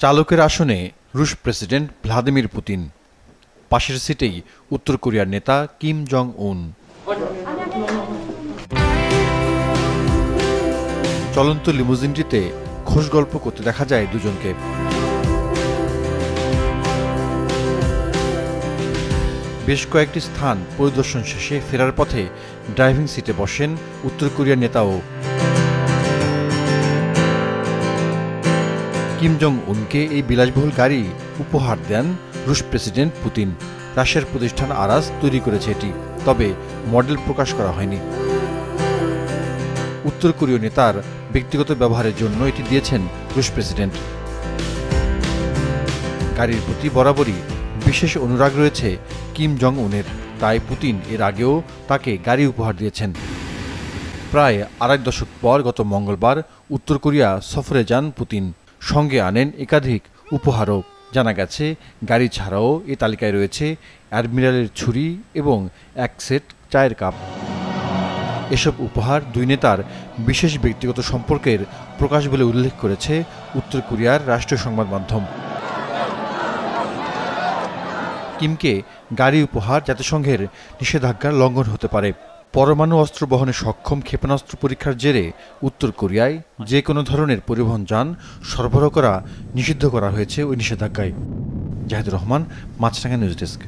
চালকের আসনে রুশ প্রেসিডেন্ট ভ্লাদিমির পুতিন, পাশের সিটেই উত্তর কোরিয়ার নেতা কিম জং উন। চলন্ত লিমুজিনটিতে খোশ গল্প করতে দেখা যায় দুজনকে। বেশ কয়েকটি স্থান পরিদর্শন শেষে ফেরার পথে ড্রাইভিং সিটে বসেন উত্তর কোরিয়ার নেতাও। কিম জং উনকে এই বিলাসবহুল গাড়ি উপহার দেন রুশ প্রেসিডেন্ট পুতিন। রাশিয়ার প্রতিষ্ঠান আরাজ তৈরি করেছে এটি, তবে মডেল প্রকাশ করা হয়নি। উত্তর কোরীয় নেতার ব্যক্তিগত ব্যবহারের জন্য এটি দিয়েছেন রুশ প্রেসিডেন্ট। গাড়ির প্রতি বরাবরই বিশেষ অনুরাগ রয়েছে কিম জং উনের, তাই পুতিন এর আগেও তাকে গাড়ি উপহার দিয়েছেন। প্রায় আড়াই দশক পর গত মঙ্গলবার উত্তর কোরিয়া সফরে যান পুতিন। সঙ্গে আনেন একাধিক উপহারও। জানা গেছে, গাড়ি ছাড়াও এ তালিকায় রয়েছে অ্যাডমিরালের ছুরি এবং এক সেট চায়ের কাপ। এসব উপহার দুই নেতার বিশেষ ব্যক্তিগত সম্পর্কের প্রকাশ বলে উল্লেখ করেছে উত্তর কোরিয়ার রাষ্ট্রীয় সংবাদ মাধ্যম। কিমকে গাড়ি উপহার জাতিসংঘের নিষেধাজ্ঞার লঙ্ঘন হতে পারে। পরমাণু অস্ত্র বহনে সক্ষম ক্ষেপণাস্ত্র পরীক্ষার জেরে উত্তর কোরিয়ায় যে কোনো ধরনের পরিবহন যান সরবরাহ করা নিষিদ্ধ করা হয়েছে ওই নিষেধাজ্ঞায়। জাহিদুর রহমান, মাছরাঙা নিউজ ডেস্ক।